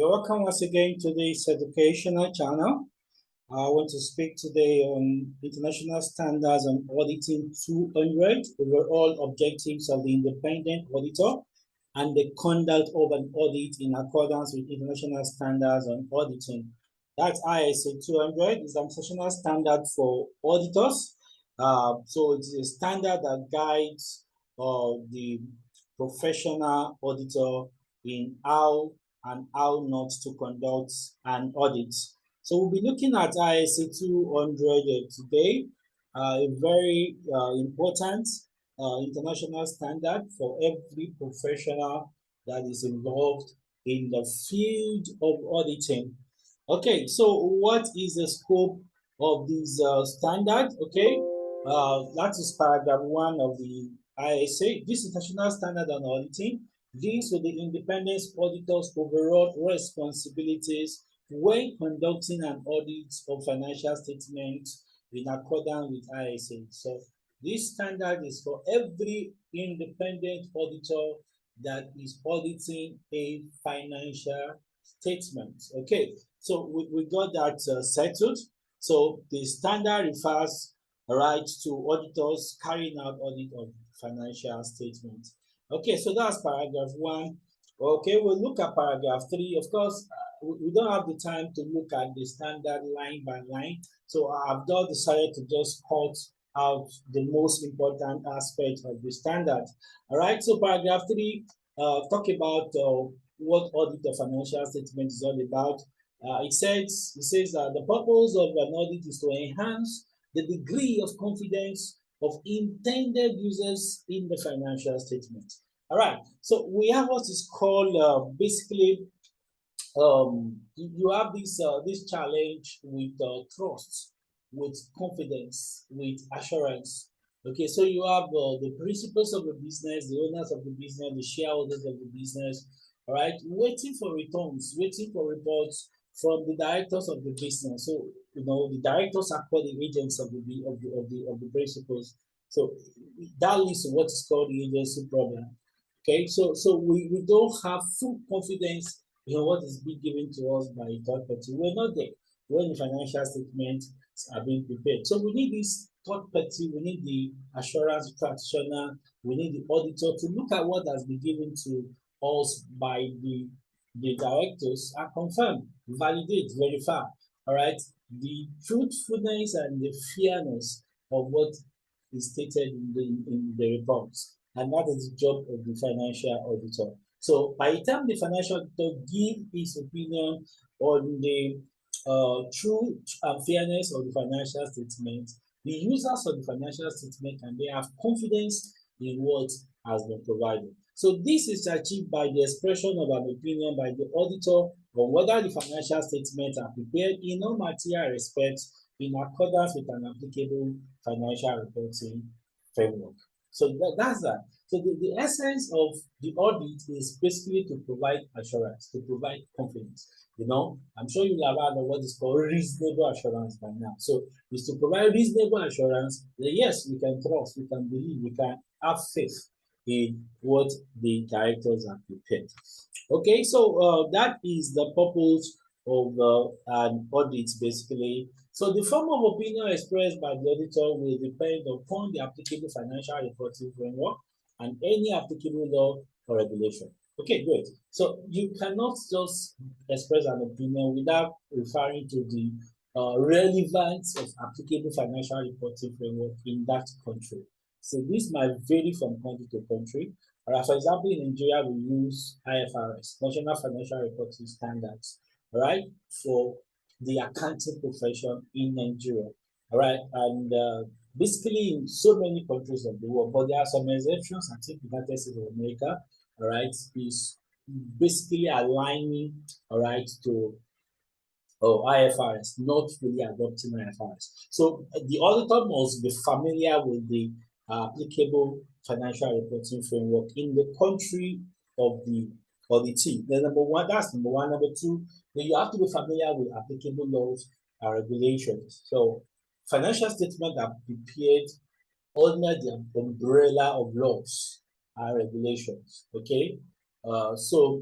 You're welcome once again to this educational channel. I want to speak today on international standards on auditing 200, overall objectives of the independent auditor, and the conduct of an audit in accordance with international standards on auditing. That's ISA 200 is an international standard for auditors. So it's a standard that guides the professional auditor in how and how not to conduct an audit. So we'll be looking at ISA 200 today, a very important international standard for every professional that is involved in the field of auditing. Okay, so what is the scope of this standard? Okay, that is paragraph 1 of the ISA. This international standard on auditing deals with the independent auditor's overall responsibilities when conducting an audit of financial statements in accordance with ISA. So this standard is for every independent auditor that is auditing a financial statement. Okay, so we got that settled. So the standard refers to auditors carrying out audit of financial statements. Okay, so that's paragraph 1. Okay, we'll look at paragraph 3. Of course, we don't have the time to look at the standard line by line. So I've just decided to just cut out the most important aspect of the standard. All right, so paragraph 3 talk about what audit of financial statement is all about. It says that the purpose of an audit is to enhance the degree of confidence of intended users in the financial statement. All right, so we have what is called basically you have this challenge with trust, with confidence, with assurance. Okay, so you have the principals of the business, the owners of the business, the shareholders of the business, all right, waiting for returns, waiting for reports from the directors of the business. So the directors are called the agents of the principals. So that leads to what is called the agency problem. Okay, so we don't have full confidence in what is being given to us by a third party. We're not there when the financial statements are being prepared. So we need this third party, we need the assurance practitioner, we need the auditor to look at what has been given to us by the directors and confirm, validate, verify, all right, the truthfulness and the fairness of what is stated in the reports. And that is the job of the financial auditor. So by the time the financial auditor gives his opinion on the truth and fairness of the financial statement, the users of the financial statement and they have confidence in what has been provided. So this is achieved by the expression of an opinion by the auditor on whether the financial statements are prepared in all material respects in accordance with an applicable financial reporting framework. So that's that. So the essence of the audit is basically to provide assurance, to provide confidence. I'm sure you'll have heard of what is called reasonable assurance by now. So it's to provide reasonable assurance that yes, we can trust, we can believe, we can have faith in what the directors have prepared. Okay, so that is the purpose of an audit basically. So the form of opinion expressed by the auditor will depend upon the applicable financial reporting framework and any applicable law or regulation. Okay, great. So you cannot just express an opinion without referring to the relevance of applicable financial reporting framework in that country. So this might vary from country to country. For example, in Nigeria, we use IFRS, National Financial Reporting Standards, all right, for the accounting profession in Nigeria, all right, and basically in so many countries of the world, but there are some exceptions. I think United States of America, all right, is basically aligning, all right, to IFRS, not really adopting IFRS. So the auditor must be familiar with the applicable financial reporting framework in the country of the auditee. Then number one, that's number one. Number two, then you have to be familiar with applicable laws and regulations. So financial statements are prepared under the umbrella of laws and regulations. Okay, so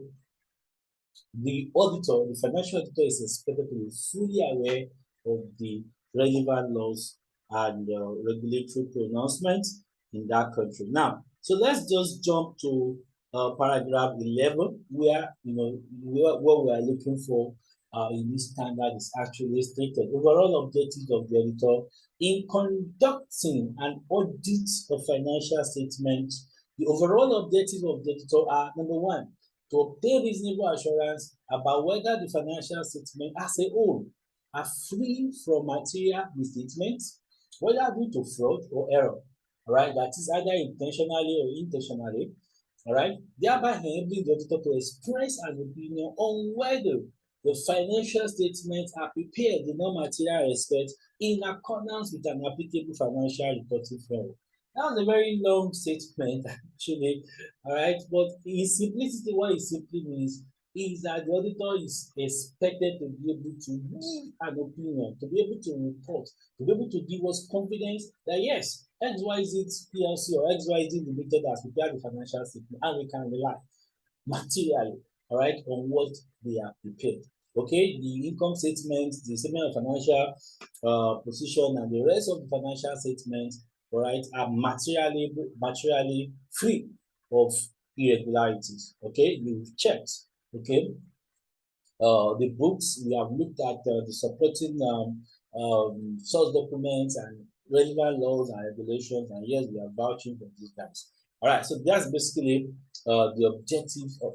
the auditor, the financial auditor, is expected to be fully aware of the relevant laws and regulatory pronouncements in that country. Now, so let's just jump to paragraph 11, where what we are looking for in this standard is actually stated. Overall objectives of the auditor in conducting an audit of financial statements. The overall objectives of the auditor are: number one, to obtain reasonable assurance about whether the financial statement as a whole are free from material misstatements, whether due to fraud or error, all right, that is either intentionally or intentionally, all right, thereby enabling the auditor to express an opinion on whether the financial statements are prepared in non-material respect in accordance with an applicable financial reporting framework. That was a very long statement, actually, all right, but in simplicity, what it simply means is that the auditor is expected to be able to give an opinion, to be able to report, to be able to give us confidence that yes, XYZ PLC or XYZ Limited has prepared the financial statement and we can rely materially, all right, on what they have prepared. Okay, the income statement, the statement of financial position, and the rest of the financial statements, all right, are materially free of irregularities. Okay, you've checked. Okay, the books, we have looked at the supporting source documents and relevant laws and regulations, and yes, we are vouching for these guys. All right, so that's basically the objective of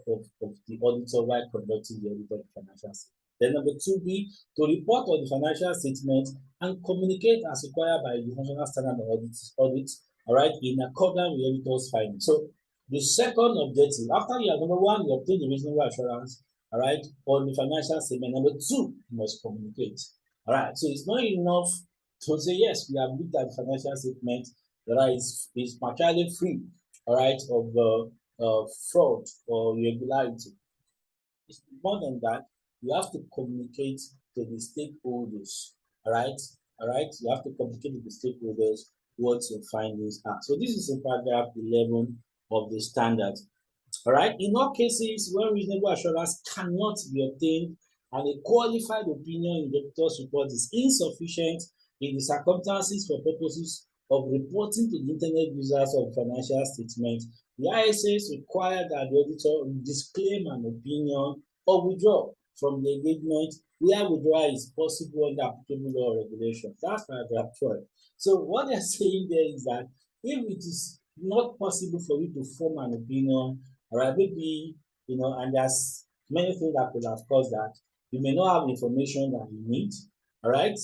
the auditor while conducting the audit of the financial statement. Then number 2B, to report on the financial statement and communicate as required by the National Standard Audit, all right, in accordance with auditor's findings. So the second objective, after you have number one, you obtain the reasonable assurance, all right, on the financial statement. Number two, you must communicate. All right, so it's not enough to say yes, we have looked at the financial statement that is materially free, all right, of fraud or irregularity. It's more than that. You have to communicate to the stakeholders. All right, you have to communicate to the stakeholders what your findings are. So this is in paragraph 11 of the standard. All right, in all cases when reasonable assurance cannot be obtained and a qualified opinion in the auditor's report is insufficient in the circumstances for purposes of reporting to the internet users of financial statements, the ISAs require that the auditor disclaim an opinion or withdraw from the engagement where withdrawal is possible under applicable law or regulations. That's paragraph 12. So what they're saying there is that if it is not possible for you to form an opinion, all right, maybe, and there's many things that could have caused that. You may not have information that you need, all right?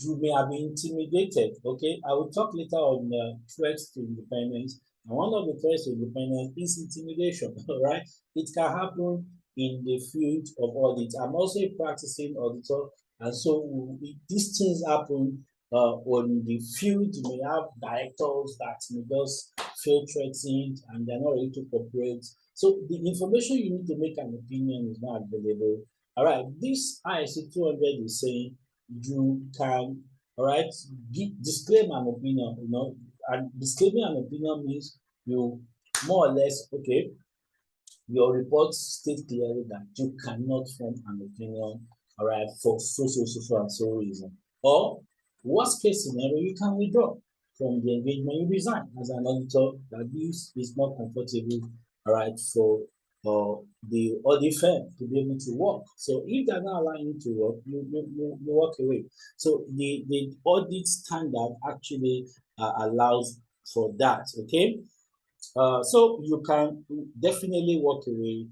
You may have been intimidated, okay? I will talk later on threats to independence. And one of the threats to independence is intimidation, all right? It can happen in the field of audit. I'm also a practicing auditor, and so these things happen on the field. You may have directors that may just feel threatened and they're not ready to cooperate. So the information you need to make an opinion is not available. All right, this ISO 200 is saying you can, all right, disclaim an opinion, and disclaiming an opinion means you more or less, okay, your report states clearly that you cannot form an opinion, all right, for so and so reason. Or worst case scenario, you can withdraw from the engagement, you resign as an auditor that this is not comfortable, all right, for the audit firm to be able to work. So if they're not allowing you to work, you walk away. So the audit standard actually allows for that, okay? So you can definitely walk away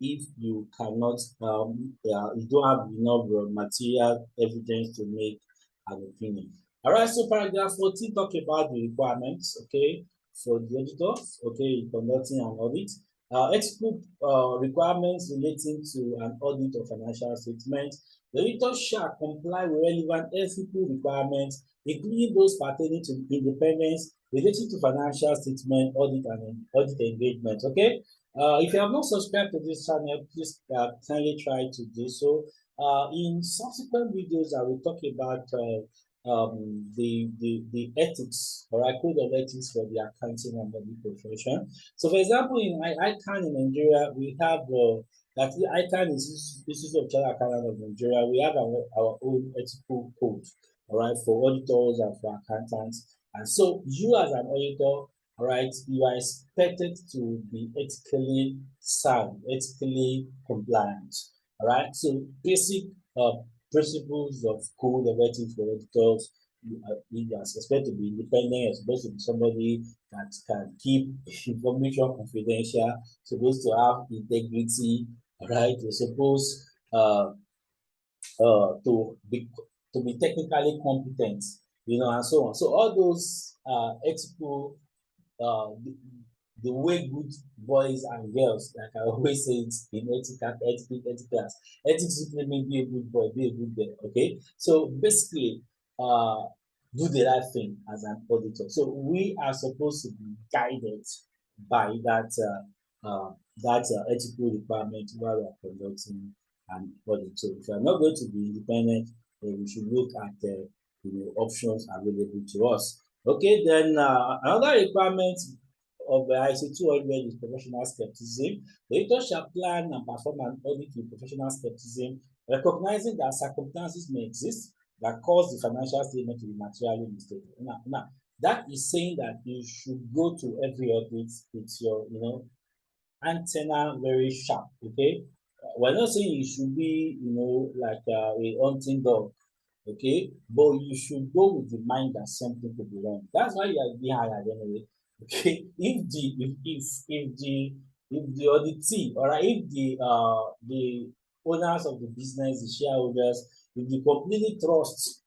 if you cannot, you don't have enough material evidence to make an opinion. All right, so paragraph 14 talk about the requirements, okay, for the auditors, okay, conducting an audit. Exclude requirements relating to an audit of financial statements. The auditor shall comply with relevant ethical requirements, including those pertaining to independence, related to financial statement, audit, and audit engagement. Okay, if you have not subscribed to this channel, please kindly try to do so. In subsequent videos, I will talk about the ethics, or code of ethics for the accounting and audit profession. So, for example, in ICANN in Nigeria, we have Like the ICANN is Institute of Chartered Accountants of Nigeria. We have our own ethical code, all right, for auditors and for accountants. And so you as an auditor, all right, you are expected to be ethically sound, ethically compliant. All right. So basic uh, principles of code of ethics for auditors. You are expected to be independent. You're supposed to be somebody that can keep information confidential. Supposed to have integrity. All right. You're supposed to be technically competent. And so on. So all those ethical the way good boys and girls, like I always say it in ethics class, ethics simply mean be a good boy, be a good girl. Okay, so basically, uh, do the right thing as an auditor. So we are supposed to be guided by that ethical requirement while we are conducting an audit. So if you are not going to be independent, then we should look at options available to us. Okay, then another requirement of the IC 200 is professional skepticism. The auditor shall plan and perform an audit with professional skepticism, recognizing that circumstances may exist that cause the financial statement to be materially mistaken. Now, that is saying that you should go to every audit with your, antenna very sharp. Okay, we're not saying you should be, like a hunting dog. Okay, but you should go with the mind that something could be wrong. That's why you are being hired anyway. Okay, if the auditee, or if the owners of the business, the shareholders, if they completely trust,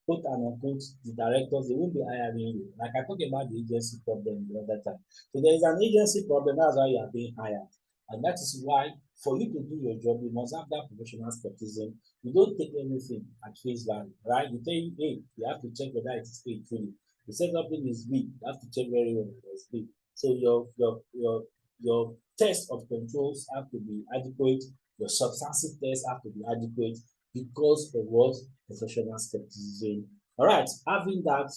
quote and unquote, the directors, they won't be hiring you. Like I talked about the agency problem the other time. So there is an agency problem, that's why you are being hired. And that is why, for you to do your job, you must have that professional skepticism. You don't take anything at face value, right? You tell A, you have to check whether it is A truly. You say something is B, you have to check very well whether it's B. So your test of controls have to be adequate, your substantive tests have to be adequate because of what professional skepticism. All right, having that,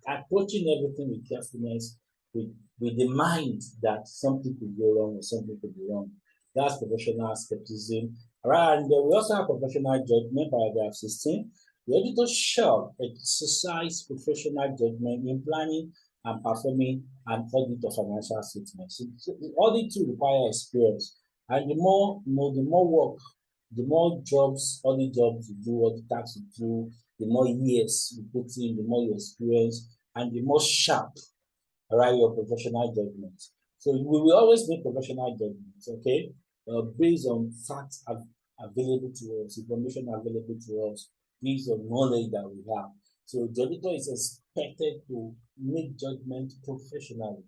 approaching everything with carefulness, with the mind that something could go wrong or something could be wrong. That's professional skepticism. All right, and we also have professional judgment, paragraph 16. The auditor shall exercise professional judgment in planning and performing an audit of financial statements. So the audit to require experience, and the more work, the more jobs, audit jobs you do, audit tax you do, the more years you put in, the more you experience, and the more sharp, right, your professional judgment. So we will always make professional judgments, okay, based on facts available to us, information available to us, based on knowledge that we have. So the auditor is expected to make judgment professionally.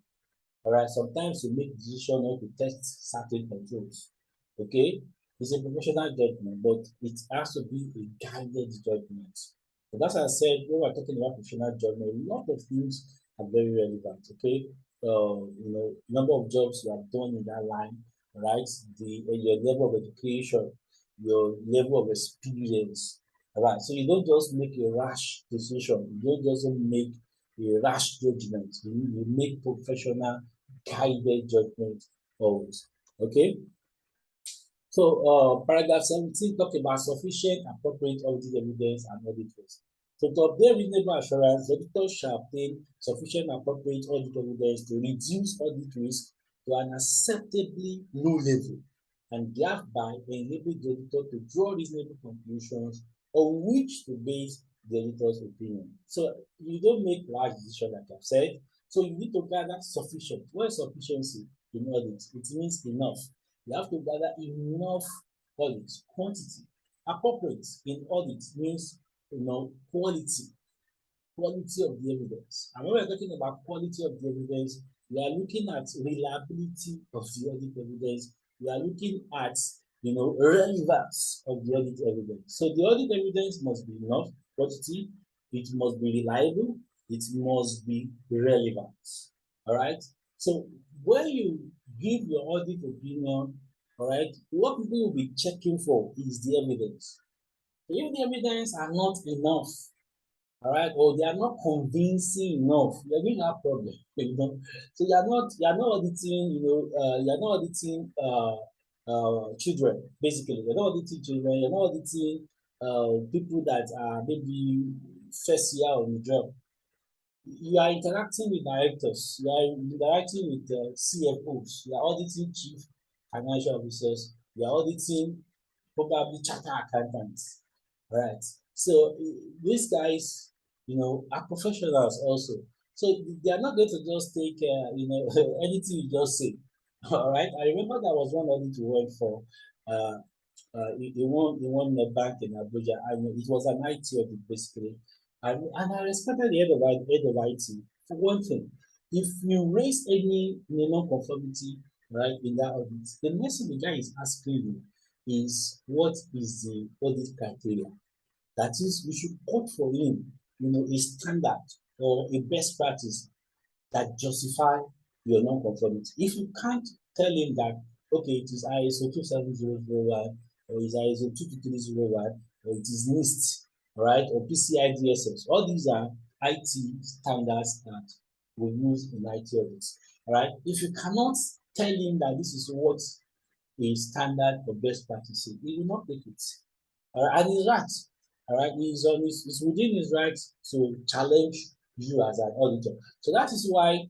All right, sometimes you make decision not to test certain controls. Okay, it's a professional judgment, but it has to be a guided judgment. So that's why I said when we're talking about professional judgment, a lot of things are very relevant. Okay, number of jobs you have done in that line, right? Your level of education, your level of experience. All right, so you don't just make a rash decision. You don't just make a rash judgment. You make professional guided judgment always. Okay. So paragraph 17 talk about sufficient appropriate audited evidence and auditors. So to obtain reasonable assurance, the auditor shall obtain sufficient appropriate audit evidence to reduce audit risk to an acceptably low level, and thereby enable the auditor to draw reasonable conclusions on which to base the auditor's opinion. So you don't make large decisions, like I've said. So you need to gather sufficient. What is sufficiency in audit? It means enough. You have to gather enough audit quantity. Appropriate in audit means quality of the evidence. And when we're talking about quality of the evidence, we are looking at reliability of the audit evidence. We are looking at relevance of the audit evidence. So the audit evidence must be enough quantity, it must be reliable, it must be relevant. All right. So when you give your audit opinion, all right, what people will be checking for is the evidence. If the evidence are not enough, all right, or they are not convincing enough, you're going to have problem. So you're not auditing, you're not auditing children, basically. You're not auditing children, you're not auditing people that are maybe first year on the job. You are interacting with directors, you are interacting with CFOs, you are auditing chief financial officers, you are auditing probably charter accountants, right? So these guys, are professionals also. So they are not going to just take, anything you just say. All right. I remember there was one audit we went for. Uh, in one bank in Abuja, and it was an IT audit basically. And I respected the head of IT for one thing. If you raise any non-conformity, right, in that audit, the next thing the guy is asking you is what is the audit criteria? That is, we should quote for him, a standard or a best practice that justify your non-conformity. If you can't tell him that, okay, it is ISO 27001 or it is ISO 22301 or it is NIST, right, or PCI DSS, all these are IT standards that we use in IT audits. All right. If you cannot tell him that this is what a standard or best practice, he will not take it. All right, and he's right. All right, he's within his rights to challenge you as an auditor. So that is why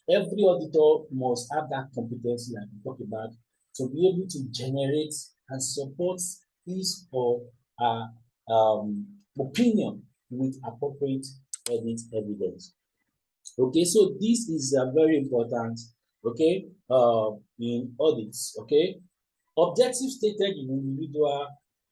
every auditor must have that competency that we talk about to be able to generate and support his or her opinion with appropriate audit evidence. Okay, so this is very important. Okay, in audits. Okay, objectives stated in individual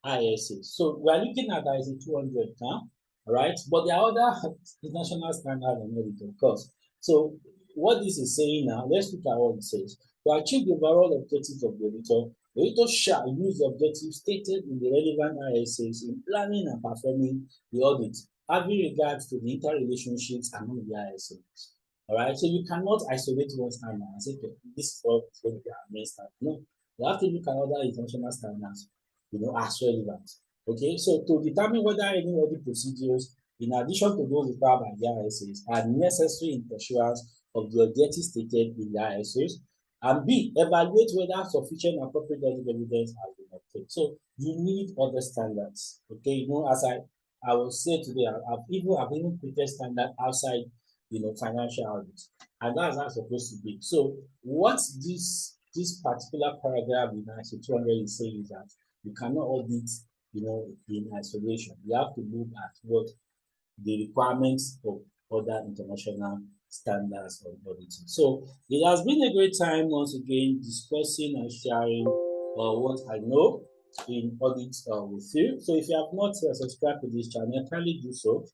ISA. So we are looking at ISA 200 now, right? But there are other international standards and everything, of course. So what this is saying now, let's look at what it says. To achieve the overall objectives of the auditor shall use the objectives stated in the relevant ISAs in planning and performing the audit, having regards to the interrelationships among the ISAs. All right, so you cannot isolate one standard and say, okay, this is what is going to be our main standard. No, you have to look at other international standards, as relevant. Okay, so to determine whether any audit procedures, in addition to those required by the ISAs, are necessary in pursuance of the objectives stated in the ISAs, and B, evaluate whether sufficient appropriate audit evidence has been obtained. So you need other standards. Okay, as I will say today, I've even created standard outside financial audit, and that's how it's supposed to be. So what this particular paragraph in ISO 200 is saying is that you cannot audit, in isolation. You have to look at what the requirements of other international standards of auditing. So it has been a great time once again discussing and sharing what I know in audit with you. So if you have not subscribed to this channel, kindly do so.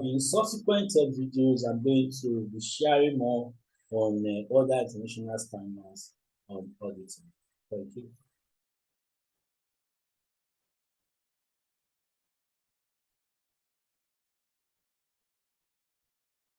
In subsequent videos, I'm going to be sharing more on other international standards of auditing. Thank you.